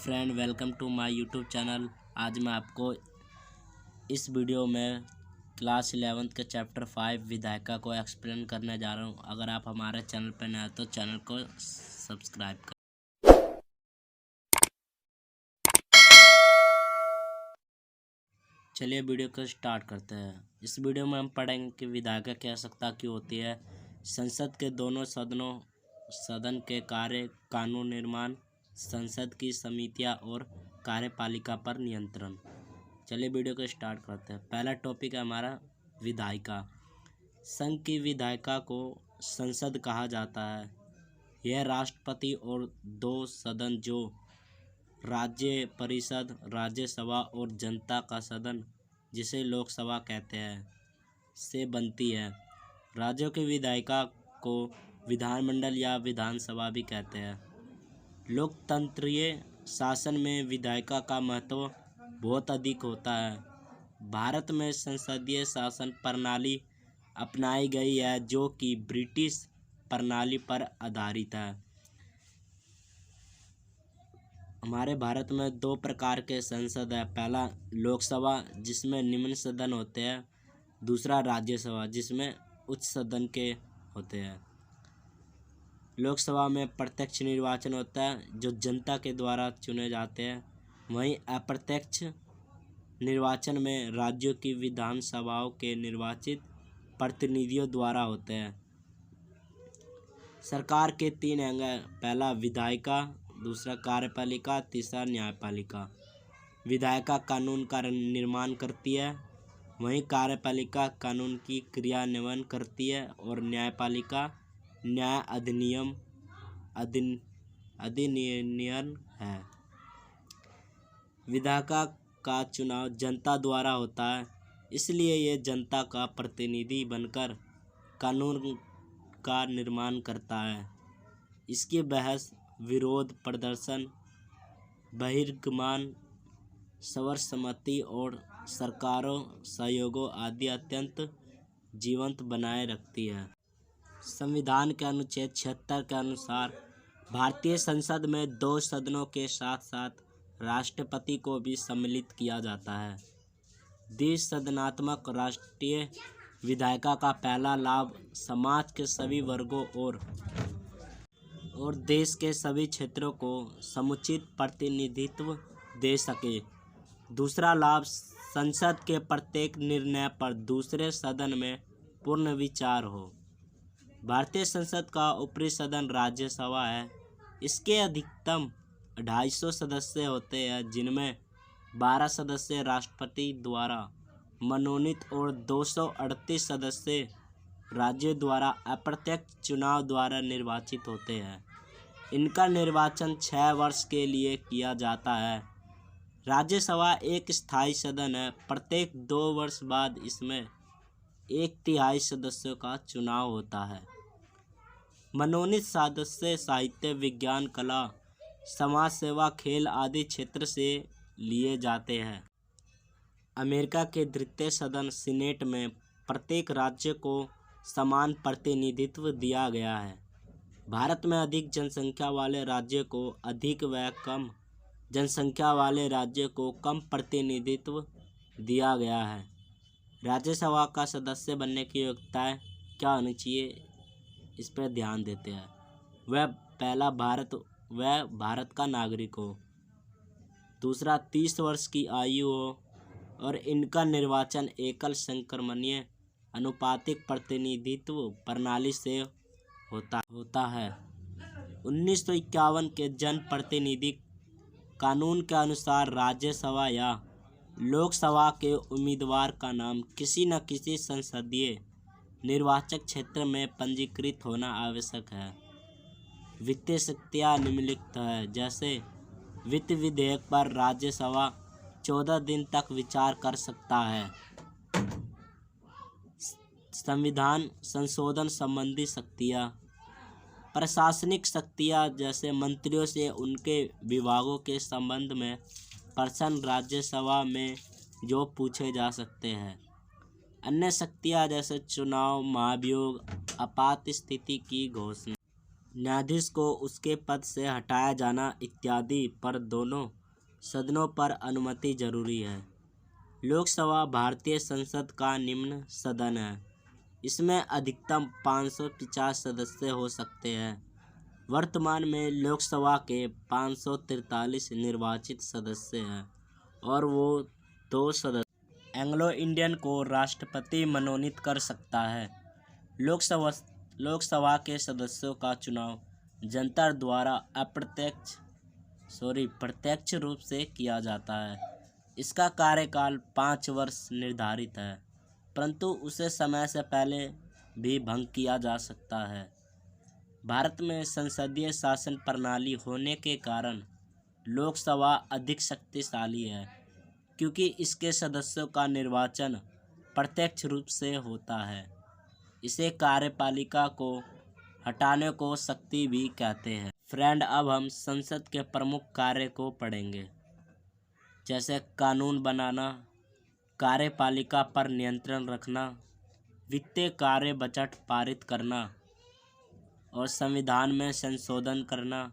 Friend, welcome to my YouTube channel. आज मैं आपको इस वीडियो में क्लास 11th के चैप्टर 5 विधायिका को एक्सप्लेन करने जा रहा हूं। अगर आप हमारे चैनल पर नए हैं तो चैनल को सब्सक्राइब करें। चलिए वीडियो को स्टार्ट करते हैं। इस वीडियो में हम पढ़ेंगे कि विधायिका की आवश्यकता क्यों होती है, संसद के दोनों सदन के कार्य, कानून निर्माण, संसद की समितियां और कार्यपालिका पर नियंत्रण। चलिए वीडियो को स्टार्ट करते हैं। पहला टॉपिक है हमारा विधायिका। संघ की विधायिका को संसद कहा जाता है। यह राष्ट्रपति और दो सदन जो राज्य परिषद, राज्यसभा और जनता का सदन जिसे लोकसभा कहते हैं से बनती है। राज्यों की विधायिका को विधानमंडल या विधानसभा भी कहते हैं। लोकतंत्रीय शासन में विधायिका का महत्व बहुत अधिक होता है। भारत में संसदीय शासन प्रणाली अपनाई गई है जो कि ब्रिटिश प्रणाली पर आधारित है। हमारे भारत में दो प्रकार के संसद है। पहला लोकसभा जिसमें निम्न सदन होते हैं, दूसरा राज्यसभा जिसमें उच्च सदन के होते हैं। लोकसभा में प्रत्यक्ष निर्वाचन होता है जो जनता के द्वारा चुने जाते हैं। वहीं अप्रत्यक्ष निर्वाचन में राज्यों की विधानसभाओं के निर्वाचित प्रतिनिधियों द्वारा होते हैं। सरकार के तीन अंग हैं। पहला विधायिका, दूसरा कार्यपालिका, तीसरा न्यायपालिका। विधायिका कानून का निर्माण करती है, वहीं कार्यपालिका कानून की क्रियान्वयन करती है और न्यायपालिका न्याय अधिनियम है। विधायिका का चुनाव जनता द्वारा होता है, इसलिए ये जनता का प्रतिनिधि बनकर कानून का निर्माण करता है। इसकी बहस, विरोध प्रदर्शन, बहिर्गमन, सर्वसम्मति और सरकारों सहयोगों आदि अत्यंत जीवंत बनाए रखती है। संविधान के अनुच्छेद 76 के अनुसार भारतीय संसद में दो सदनों के साथ साथ राष्ट्रपति को भी सम्मिलित किया जाता है। द्विसदनात्मक राष्ट्रीय विधायिका का पहला लाभ समाज के सभी वर्गों और देश के सभी क्षेत्रों को समुचित प्रतिनिधित्व दे सके। दूसरा लाभ संसद के प्रत्येक निर्णय पर दूसरे सदन में पूर्ण विचार हो। भारतीय संसद का ऊपरी सदन राज्यसभा है। इसके अधिकतम 250 सदस्य होते हैं, जिनमें 12 सदस्य राष्ट्रपति द्वारा मनोनीत और 238 सदस्य राज्यों द्वारा अप्रत्यक्ष चुनाव द्वारा निर्वाचित होते हैं। इनका निर्वाचन 6 वर्ष के लिए किया जाता है। राज्यसभा एक स्थायी सदन है। प्रत्येक 2 वर्ष बाद इसमें 1/3 सदस्यों का चुनाव होता है। मनोनीत सदस्य साहित्य, विज्ञान, कला, समाज सेवा, खेल आदि क्षेत्र से लिए जाते हैं। अमेरिका के द्वितीय सदन सीनेट में प्रत्येक राज्य को समान प्रतिनिधित्व दिया गया है। भारत में अधिक जनसंख्या वाले राज्य को अधिक व कम जनसंख्या वाले राज्य को कम प्रतिनिधित्व दिया गया है। राज्यसभा का सदस्य बनने की योग्यताएं क्या होनी चाहिए, इस पर ध्यान देते हैं। वह पहला भारत का नागरिक हो, दूसरा 30 वर्ष की आयु हो और इनका निर्वाचन एकल संक्रमणीय अनुपातिक प्रतिनिधित्व प्रणाली से होता है। 1951 के जन प्रतिनिधि कानून के अनुसार राज्यसभा या लोकसभा के उम्मीदवार का नाम किसी न किसी संसदीय निर्वाचक क्षेत्र में पंजीकृत होना आवश्यक है। वित्तीय शक्तियाँ निम्नलिखित है, जैसे वित्त विधेयक पर राज्यसभा 14 दिन तक विचार कर सकता है। संविधान संशोधन संबंधी शक्तियाँ, प्रशासनिक शक्तियाँ जैसे मंत्रियों से उनके विभागों के संबंध में प्रश्न राज्यसभा में जो पूछे जा सकते हैं। अन्य शक्तियाँ जैसे चुनाव, महाभियोग, आपात स्थिति की घोषणा। न्यायाधीश को उसके पद से हटाया जाना इत्यादि पर दोनों सदनों पर अनुमति जरूरी है। लोकसभा भारतीय संसद का निम्न सदन है। इसमें अधिकतम 550 सदस्य हो सकते हैं। वर्तमान में लोकसभा के 543 निर्वाचित सदस्य हैं और वो 2 सदस्य एंग्लो इंडियन को राष्ट्रपति मनोनीत कर सकता है। लोकसभा के सदस्यों का चुनाव जनता द्वारा प्रत्यक्ष रूप से किया जाता है। इसका कार्यकाल 5 वर्ष निर्धारित है, परंतु उसे समय से पहले भी भंग किया जा सकता है। भारत में संसदीय शासन प्रणाली होने के कारण लोकसभा अधिक शक्तिशाली है, क्योंकि इसके सदस्यों का निर्वाचन प्रत्यक्ष रूप से होता है। इसे कार्यपालिका को हटाने को शक्ति भी कहते हैं। फ्रेंड, अब हम संसद के प्रमुख कार्य को पढ़ेंगे, जैसे कानून बनाना, कार्यपालिका पर नियंत्रण रखना, वित्तीय कार्य बजट पारित करना और संविधान में संशोधन करना,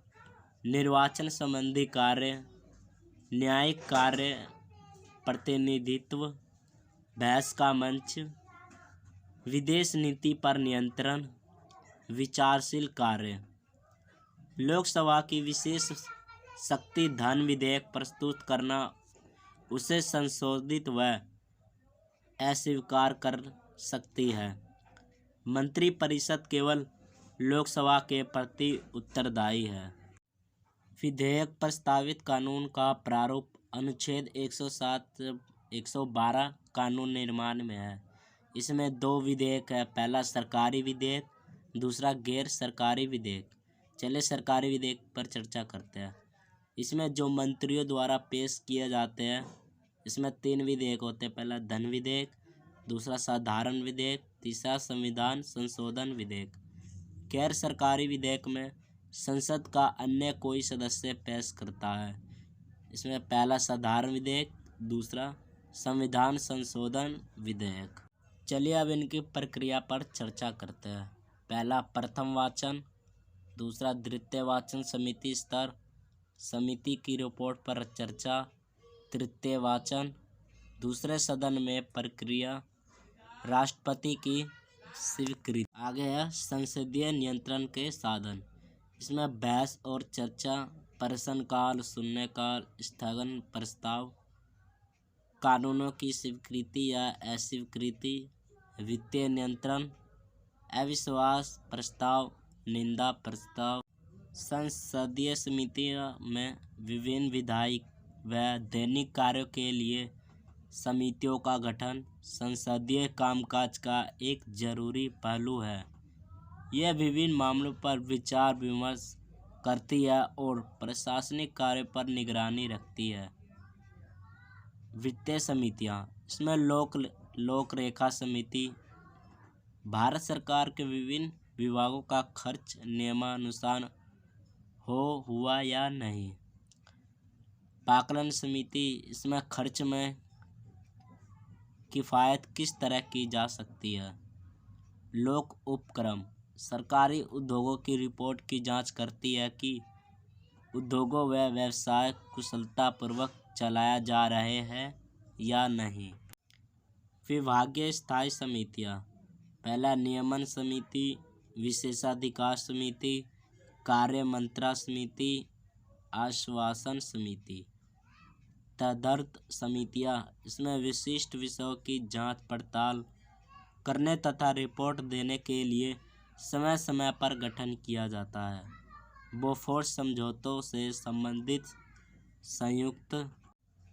निर्वाचन संबंधी कार्य, न्यायिक कार्य, प्रतिनिधित्व, बहस का मंच, विदेश नीति पर नियंत्रण, विचारशील कार्य। लोकसभा की विशेष शक्ति धन विधेयक प्रस्तुत करना, उसे संशोधित व अस्वीकार कर सकती है। मंत्रिपरिषद केवल लोकसभा के प्रति उत्तरदायी है। विधेयक प्रस्तावित कानून का प्रारूप अनुच्छेद 107-112 कानून निर्माण में है। इसमें 2 विधेयक है, पहला सरकारी विधेयक, दूसरा गैर सरकारी विधेयक। चलिए सरकारी विधेयक पर चर्चा करते हैं। इसमें जो मंत्रियों द्वारा पेश किए जाते हैं, इसमें 3 विधेयक होते हैं, पहला धन विधेयक, दूसरा साधारण विधेयक, तीसरा संविधान संशोधन विधेयक। गैर सरकारी विधेयक में संसद का अन्य कोई सदस्य पेश करता है। इसमें पहला साधारण विधेयक, दूसरा संविधान संशोधन विधेयक। चलिए अब इनकी प्रक्रिया पर चर्चा करते हैं। पहला प्रथम वाचन, दूसरा द्वितीय वाचन समिति स्तर, समिति की रिपोर्ट पर चर्चा, तृतीय वाचन, दूसरे सदन में प्रक्रिया, राष्ट्रपति की स्वीकृति। आगे है संसदीय नियंत्रण के साधन। इसमें बहस और चर्चा, प्रश्नकाल, शून्यकाल, स्थगन प्रस्ताव, कानूनों की स्वीकृति या अस्वीकृति, वित्तीय नियंत्रण, अविश्वास प्रस्ताव, निंदा प्रस्ताव। संसदीय समितियों में विभिन्न विधायी व दैनिक कार्यों के लिए समितियों का गठन संसदीय कामकाज का एक जरूरी पहलू है। यह विभिन्न मामलों पर विचार विमर्श करती है और प्रशासनिक कार्य पर निगरानी रखती है। वित्तीय समितियाँ, इसमें लोक रेखा समिति भारत सरकार के विभिन्न विभागों का खर्च नियमानुसार हुआ या नहीं। पाकलन समिति, इसमें खर्च में किफ़ायत किस तरह की जा सकती है। लोक उपक्रम, सरकारी उद्योगों की रिपोर्ट की जांच करती है कि उद्योगों व व्यवसाय कुशलतापूर्वक चलाया जा रहे हैं या नहीं। विभागीय स्थायी समितियाँ, पहला नियमन समिति, विशेषाधिकार समिति, कार्य मंत्रणा समिति, आश्वासन समिति। तदर्थ समितियाँ, इसमें विशिष्ट विषयों की जांच पड़ताल करने तथा रिपोर्ट देने के लिए समय समय पर गठन किया जाता है। बोफोर्स समझौतों से संबंधित संयुक्त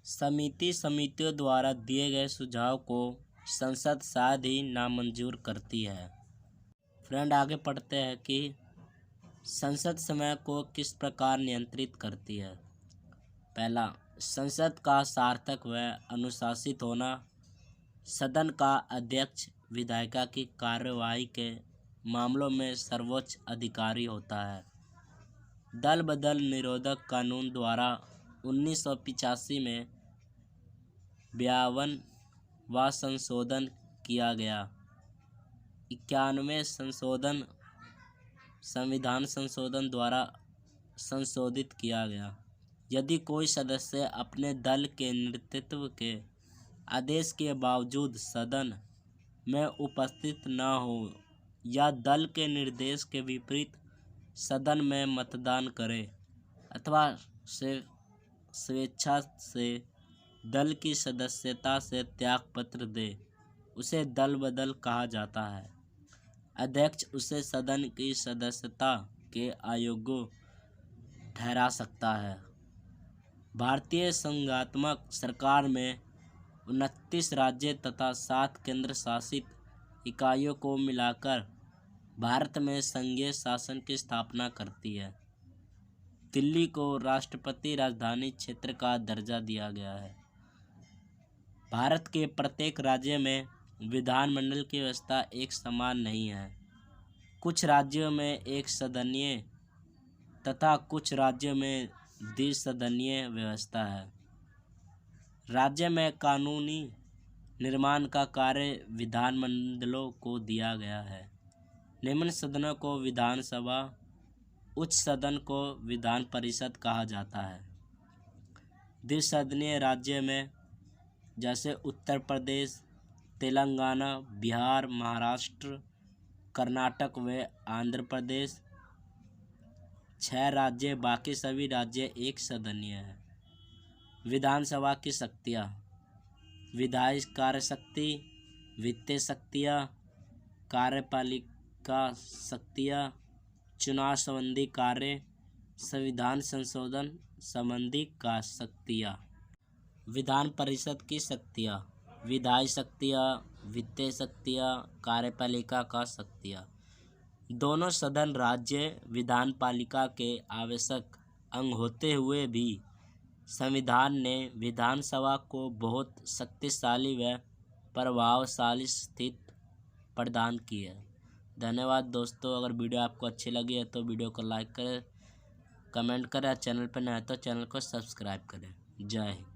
समिति समितियों द्वारा दिए गए सुझाव को संसद शायद ही नामंजूर करती है। फ्रेंड, आगे पढ़ते हैं कि संसद समय को किस प्रकार नियंत्रित करती है। पहला, संसद का सार्थक व अनुशासित होना। सदन का अध्यक्ष विधायिका की कार्यवाही के मामलों में सर्वोच्च अधिकारी होता है। दल बदल निरोधक कानून द्वारा 1985 में 52वां संशोधन किया गया। 91वें संशोधन संविधान संशोधन द्वारा संशोधित किया गया। यदि कोई सदस्य अपने दल के नेतृत्व के आदेश के बावजूद सदन में उपस्थित न हो या दल के निर्देश के विपरीत सदन में मतदान करे अथवा स्वेच्छा से दल की सदस्यता से त्यागपत्र दे, उसे दल बदल कहा जाता है। अध्यक्ष उसे सदन की सदस्यता के अयोग्य ठहरा सकता है। भारतीय संघात्मक सरकार में 29 राज्य तथा 7 केंद्र शासित इकाइयों को मिलाकर भारत में संघीय शासन की स्थापना करती है। दिल्ली को राष्ट्रपति राजधानी क्षेत्र का दर्जा दिया गया है। भारत के प्रत्येक राज्य में विधानमंडल की व्यवस्था एक समान नहीं है। कुछ राज्यों में एक सदनीय तथा कुछ राज्यों में द्विसदनीय व्यवस्था है। राज्य में कानूनी निर्माण का कार्य विधानमंडलों को दिया गया है। निम्न सदनों को विधानसभा, उच्च सदन को विधान परिषद कहा जाता है। द्विसदनीय राज्य में जैसे उत्तर प्रदेश, तेलंगाना, बिहार, महाराष्ट्र, कर्नाटक व आंध्र प्रदेश 6 राज्य, बाकी सभी राज्य एक सदनीय है। विधानसभा की शक्तियाँ: विधायी कार्य शक्ति, वित्तीय शक्तियाँ, कार्यपालिका शक्तियाँ, चुनाव संबंधी कार्य, संविधान संशोधन संबंधी का शक्तियाँ। विधान परिषद की शक्तियाँ: विधायी शक्तियाँ, वित्तीय शक्तियाँ, कार्यपालिका का शक्तियाँ। दोनों सदन राज्य विधानपालिका के आवश्यक अंग होते हुए भी संविधान ने विधानसभा को बहुत शक्तिशाली व प्रभावशाली स्थिति प्रदान की है। धन्यवाद दोस्तों। अगर वीडियो आपको अच्छी लगी है तो वीडियो को लाइक करें, कमेंट करें, चैनल पर नए हैं तो चैनल को सब्सक्राइब करें। जय हिंद।